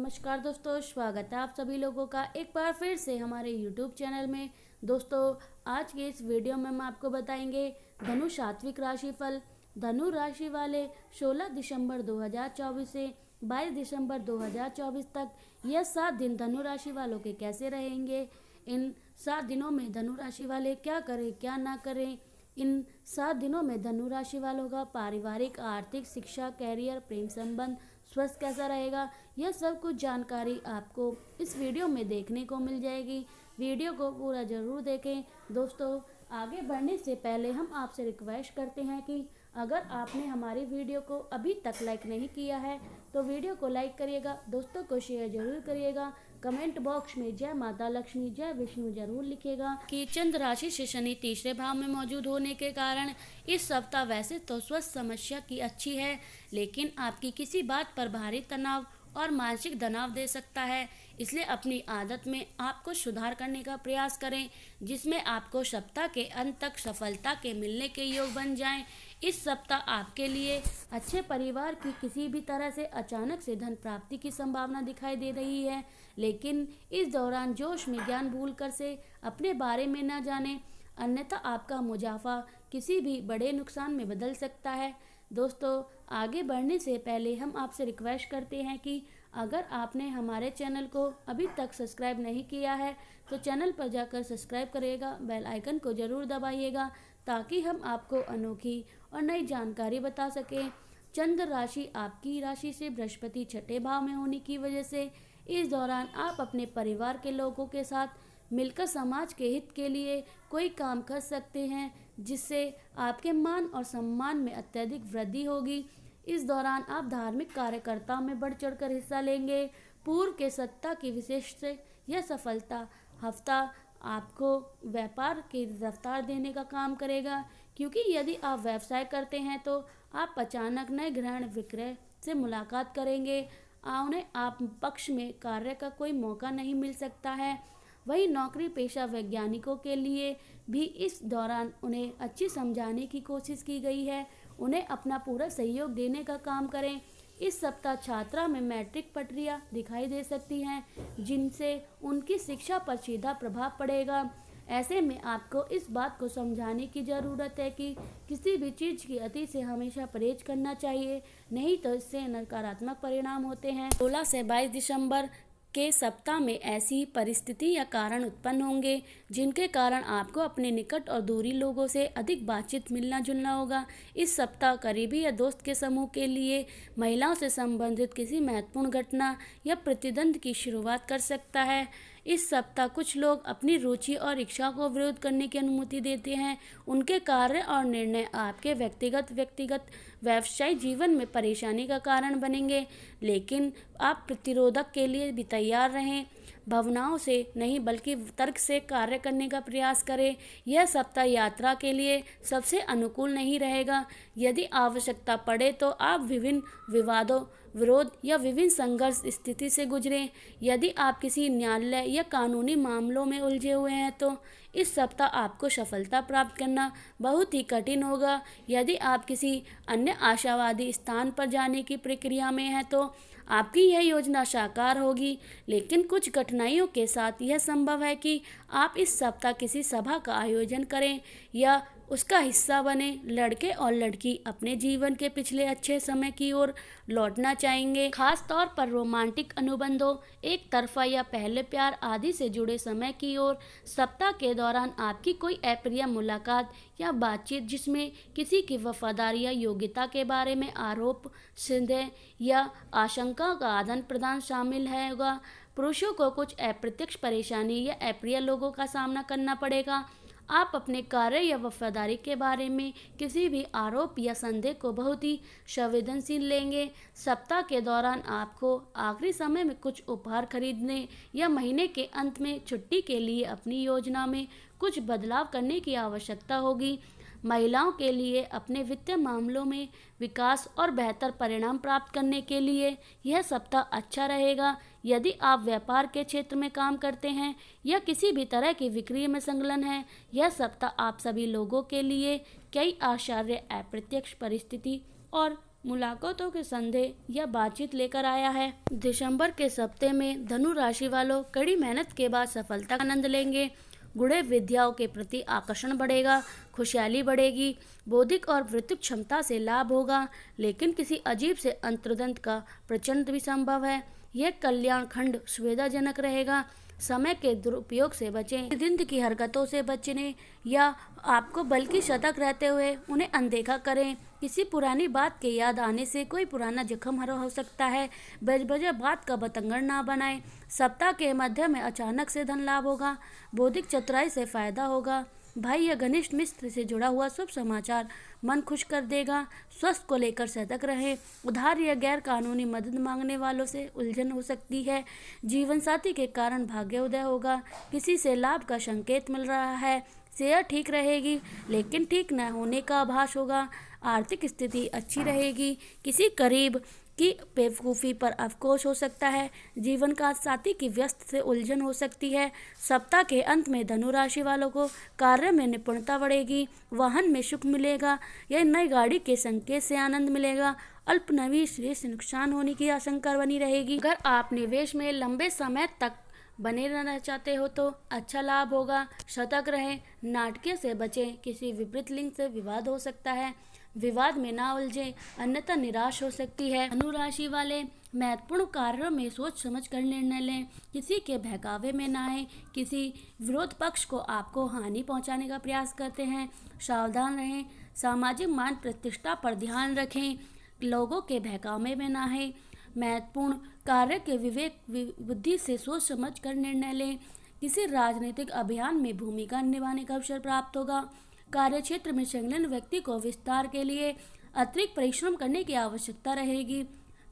नमस्कार दोस्तों, स्वागत है आप सभी लोगों का एक बार फिर से हमारे YouTube चैनल में। दोस्तों, आज के इस वीडियो में हम आपको बताएंगे धनु सात्विक राशिफल। धनु राशि वाले 16 दिसंबर 2024 से 22 दिसंबर 2024 तक यह 7 दिन धनु राशि वालों के कैसे रहेंगे। इन 7 दिनों में धनु राशि वाले क्या करें क्या ना करें। इन 7 दिनों में धनु राशि वालों का पारिवारिक, आर्थिक, शिक्षा, कैरियर, प्रेम संबंध, स्वास्थ्य कैसा रहेगा, यह सब कुछ जानकारी आपको इस वीडियो में देखने को मिल जाएगी। वीडियो को पूरा जरूर देखें। दोस्तों, आगे बढ़ने से पहले हम आपसे रिक्वेस्ट करते हैं कि अगर आपने हमारी वीडियो को अभी तक लाइक नहीं किया है तो वीडियो को लाइक करिएगा, दोस्तों को शेयर जरूर करिएगा, कमेंट बॉक्स में जय माता लक्ष्मी जय विष्णु जरूर लिखिएगा। कि चंद्र राशि से शनि तीसरे भाव में मौजूद होने के कारण इस सप्ताह वैसे तो स्वास्थ्य समस्या की अच्छी है, लेकिन आपकी किसी बात पर भारी तनाव और मानसिक तनाव दे सकता है। इसलिए अपनी आदत में आपको सुधार करने का प्रयास करें, जिसमें आपको सप्ताह के अंत तक सफलता के मिलने के योग बन जाएं। इस सप्ताह आपके लिए अच्छे परिवार की किसी भी तरह से अचानक से धन प्राप्ति की संभावना दिखाई दे रही है, लेकिन इस दौरान जोश में ज्ञान भूलकर से अपने बारे में न जानें, अन्यथा आपका मुनाफा किसी भी बड़े नुकसान में बदल सकता है। दोस्तों, आगे बढ़ने से पहले हम आपसे रिक्वेस्ट करते हैं कि अगर आपने हमारे चैनल को अभी तक सब्सक्राइब नहीं किया है तो चैनल पर जाकर सब्सक्राइब करिएगा, बेल आइकन को ज़रूर दबाइएगा ताकि हम आपको अनोखी और नई जानकारी बता सकें। चंद्र राशि आपकी राशि से बृहस्पति छठे भाव में होने की वजह से इस दौरान आप अपने परिवार के लोगों के साथ मिलकर समाज के हित के लिए कोई काम कर सकते हैं, जिससे आपके मान और सम्मान में अत्यधिक वृद्धि होगी। इस दौरान आप धार्मिक कार्यकर्ताओं में बढ़ चढ़कर हिस्सा लेंगे। पूर्व के सत्ता की विशेष से यह सफलता हफ्ता आपको व्यापार की रफ्तार देने का काम करेगा, क्योंकि यदि आप व्यवसाय करते हैं तो आप अचानक नए ग्रहण विक्रय से मुलाकात करेंगे। उन्हें आप पक्ष में कार्य का कोई मौका नहीं मिल सकता है। वही नौकरी पेशा वैज्ञानिकों के लिए भी इस दौरान उन्हें अच्छी समझाने की कोशिश की गई है। उन्हें अपना पूरा सहयोग देने का काम करें। इस सप्ताह छात्रा में मैट्रिक पटरियां दिखाई दे सकती हैं, जिनसे उनकी शिक्षा पर सीधा प्रभाव पड़ेगा। ऐसे में आपको इस बात को समझाने की ज़रूरत है कि किसी भी चीज़ की अति से हमेशा परहेज करना चाहिए, नहीं तो इससे नकारात्मक परिणाम होते हैं। 16 से 22 दिसंबर के सप्ताह में ऐसी परिस्थिति या कारण उत्पन्न होंगे जिनके कारण आपको अपने निकट और दूरी लोगों से अधिक बातचीत मिलना जुलना होगा। इस सप्ताह करीबी या दोस्त के समूह के लिए महिलाओं से संबंधित किसी महत्वपूर्ण घटना या प्रतिद्वंद की शुरुआत कर सकता है। इस सप्ताह कुछ लोग अपनी रुचि और इच्छा को विरोध करने की अनुमति देते हैं। उनके कार्य और निर्णय आपके व्यक्तिगत व्यवसायिक जीवन में परेशानी का कारण बनेंगे, लेकिन आप प्रतिरोधक के लिए भी तैयार रहें। भावनाओं से नहीं बल्कि तर्क से कार्य करने का प्रयास करें। यह सप्ताह यात्रा के लिए सबसे अनुकूल नहीं रहेगा। यदि आवश्यकता पड़े तो आप विभिन्न विवादों, विरोध या विभिन्न संघर्ष स्थिति से गुजरें। यदि आप किसी न्यायालय या कानूनी मामलों में उलझे हुए हैं तो इस सप्ताह आपको सफलता प्राप्त करना बहुत ही कठिन होगा। यदि आप किसी अन्य आशावादी स्थान पर जाने की प्रक्रिया में हैं तो आपकी यह योजना साकार होगी, लेकिन कुछ कठिनाइयों के साथ यह संभव है कि आप इस सप्ताह किसी सभा का आयोजन करें या उसका हिस्सा बने। लड़के और लड़की अपने जीवन के पिछले अच्छे समय की ओर लौटना चाहेंगे, खास तौर पर रोमांटिक अनुबंधों, एक तरफा या पहले प्यार आदि से जुड़े समय की ओर। सप्ताह के दौरान आपकी कोई अप्रिय मुलाकात या बातचीत जिसमें किसी की वफादारी या योग्यता के बारे में आरोप, संदेह या आशंका का आदान प्रदान शामिल होगा। पुरुषों को कुछ अप्रत्यक्ष परेशानी या अप्रिय लोगों का सामना करना पड़ेगा। आप अपने कार्य या वफादारी के बारे में किसी भी आरोप या संदेह को बहुत ही संवेदनशील लेंगे। सप्ताह के दौरान आपको आखिरी समय में कुछ उपहार खरीदने या महीने के अंत में छुट्टी के लिए अपनी योजना में कुछ बदलाव करने की आवश्यकता होगी। महिलाओं के लिए अपने वित्तीय मामलों में विकास और बेहतर परिणाम प्राप्त करने के लिए यह सप्ताह अच्छा रहेगा। यदि आप व्यापार के क्षेत्र में काम करते हैं या किसी भी तरह की बिक्री में संलग्न हैं, यह सप्ताह आप सभी लोगों के लिए कई आश्चर्य, अप्रत्यक्ष परिस्थिति और मुलाकातों के संदेह या बातचीत लेकर आया है। दिसंबर के सप्ताह में धनु राशि वालों कड़ी मेहनत के बाद सफलता का आनंद लेंगे। गुणे विद्याओं के प्रति आकर्षण बढ़ेगा, खुशहाली बढ़ेगी, बौद्धिक और वृत्तिक क्षमता से लाभ होगा, लेकिन किसी अजीब से अंतर्दंत का प्रचंड भी संभव है। यह कल्याण खंड सुविधाजनक रहेगा। समय के दुरुपयोग से बचें। जिंद की हरकतों से बचने या आपको बल्कि सतर्क रहते हुए उन्हें अनदेखा करें। किसी पुरानी बात के याद आने से कोई पुराना जख्म हरा हो सकता है। बेवजह बात का बतंगड़ ना बनाएं। सप्ताह के मध्य में अचानक से धन लाभ होगा। बौद्धिक चतुराई से फायदा होगा। भाई या घनिष्ठ मित्र से जुड़ा हुआ शुभ समाचार मन खुश कर देगा। स्वास्थ्य को लेकर सतर्क रहें। उधार या गैर कानूनी मदद मांगने वालों से उलझन हो सकती है। जीवन साथी के कारण भाग्योदय होगा। किसी से लाभ का संकेत मिल रहा है। सेहत ठीक रहेगी, लेकिन ठीक न होने का आभास होगा। आर्थिक स्थिति अच्छी रहेगी। किसी करीब की बेवकूफ़ी पर अफसोस हो सकता है। जीवन का साथी की व्यस्त से उलझन हो सकती है। सप्ताह के अंत में धनु राशि वालों को कार्य में निपुणता बढ़ेगी। वाहन में सुख मिलेगा या नई गाड़ी के संकेत से आनंद मिलेगा। अल्प निवेश से नुकसान होने की आशंका बनी रहेगी। अगर आप निवेश में लंबे समय तक बने रहना चाहते हो तो अच्छा लाभ होगा। सतर्क रहें, नाटकीय से बचें। किसी विपरीत लिंग से विवाद हो सकता है। विवाद में ना उलझें, अन्यथा निराश हो सकती है। धनु राशि वाले महत्वपूर्ण कार्यों में सोच समझ कर निर्णय लें। किसी के बहकावे में ना आए। किसी विरोध पक्ष को आपको हानि पहुंचाने का प्रयास करते हैं, सावधान रहें। सामाजिक मान प्रतिष्ठा पर ध्यान रखें। लोगों के बहकावे में ना आए। महत्वपूर्ण कार्य के विवेक बुद्धि से सोच समझ कर निर्णय लें। किसी राजनीतिक अभियान में भूमिका निभाने का अवसर प्राप्त होगा। कार्य क्षेत्र में संलग्न व्यक्ति को विस्तार के लिए अतिरिक्त परिश्रम करने की आवश्यकता रहेगी।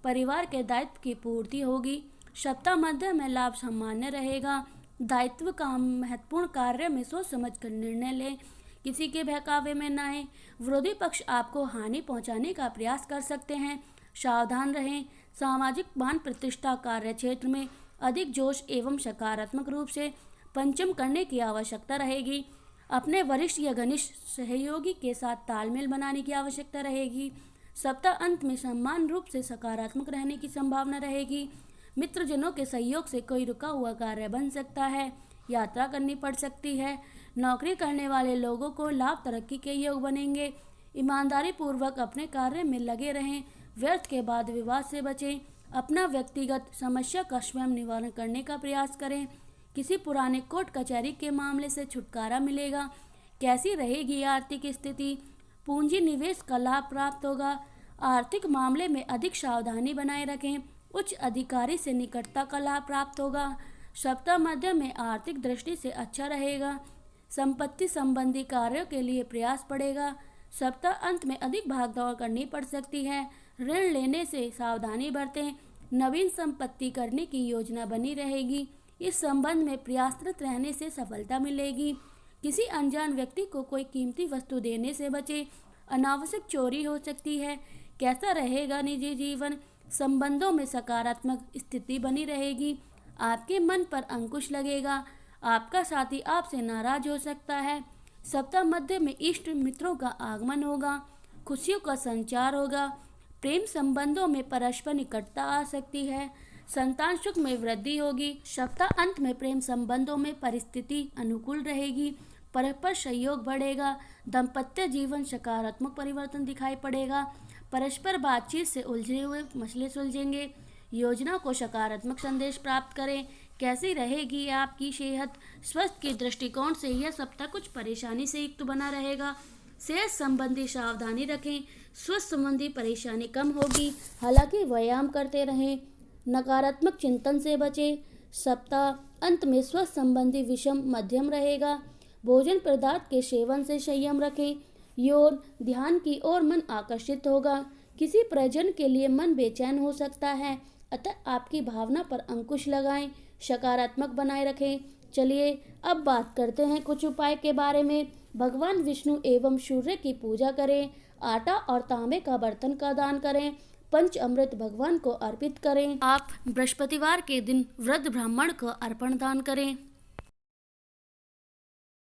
परिवार के दायित्व की पूर्ति होगी। सप्ताह मध्य में लाभ सामान्य रहेगा। दायित्व का महत्वपूर्ण कार्य में सोच समझ कर निर्णय लें। किसी के बहकावे में न आए। विरोधी पक्ष आपको हानि पहुंचाने का प्रयास कर सकते हैं, सावधान रहें। सामाजिक मान प्रतिष्ठा कार्य क्षेत्र में अधिक जोश एवं सकारात्मक रूप से पंचम करने की आवश्यकता रहेगी। अपने वरिष्ठ या घनिष्ठ सहयोगी के साथ तालमेल बनाने की आवश्यकता रहेगी। सप्ताह अंत में समान रूप से सकारात्मक रहने की संभावना रहेगी। मित्रजनों के सहयोग से कोई रुका हुआ कार्य बन सकता है। यात्रा करनी पड़ सकती है। नौकरी करने वाले लोगों को लाभ तरक्की के योग बनेंगे। ईमानदारी पूर्वक अपने कार्य में लगे रहें। व्यर्थ के बाद विवाद से बचें। अपना व्यक्तिगत समस्या का स्वयं निवारण करने का प्रयास करें। किसी पुराने कोर्ट कचहरी के मामले से छुटकारा मिलेगा। कैसी रहेगी आर्थिक स्थिति? पूंजी निवेश का लाभ प्राप्त होगा। आर्थिक मामले में अधिक सावधानी बनाए रखें। उच्च अधिकारी से निकटता का लाभ प्राप्त होगा। सप्ताह मध्य में आर्थिक दृष्टि से अच्छा रहेगा। संपत्ति संबंधी कार्यों के लिए प्रयास बढ़ेगा। सप्ताह अंत में अधिक भागदौड़ करनी पड़ सकती है। ऋण लेने से सावधानी बरतें। नवीन संपत्ति करने की योजना बनी रहेगी। इस संबंध में प्रयासरत रहने से सफलता मिलेगी। किसी अनजान व्यक्ति को कोई कीमती वस्तु देने से बचें। अनावश्यक चोरी हो सकती है। कैसा रहेगा निजी जीवन? संबंधों में सकारात्मक स्थिति बनी रहेगी। आपके मन पर अंकुश लगेगा। आपका साथी आपसे नाराज हो सकता है। सप्ताह मध्य में इष्ट मित्रों का आगमन होगा। खुशियों का संचार होगा। प्रेम संबंधों में परस्पर निकटता आ सकती है। संतान सुख में वृद्धि होगी। सप्ताह अंत में प्रेम संबंधों में परिस्थिति अनुकूल रहेगी। परस्पर सहयोग बढ़ेगा। दाम्पत्य जीवन सकारात्मक परिवर्तन दिखाई पड़ेगा। परस्पर बातचीत से उलझे हुए मसले सुलझेंगे। योजना को सकारात्मक संदेश प्राप्त करें। कैसी रहेगी आपकी सेहत? स्वास्थ्य के दृष्टिकोण से यह सप्ताह कुछ परेशानी से युक्त बना रहेगा। सेहत संबंधी सावधानी रखें। स्वास्थ्य संबंधी परेशानी कम होगी, हालांकि व्यायाम करते रहें। नकारात्मक चिंतन से बचें। सप्ताह अंत में स्वास्थ्य संबंधी विषम मध्यम रहेगा। भोजन पदार्थ के सेवन से संयम रखें। यौन ध्यान की ओर मन आकर्षित होगा। किसी प्रयोजन के लिए मन बेचैन हो सकता है, अतः आपकी भावना पर अंकुश लगाएं। सकारात्मक बनाए रखें। चलिए अब बात करते हैं कुछ उपाय के बारे में। भगवान विष्णु एवं सूर्य की पूजा करें। आटा और तांबे का बर्तन का दान करें। पंच अमृत भगवान को अर्पित करें। आप बृहस्पतिवार के दिन वृद्ध ब्राह्मण को अर्पण दान करें।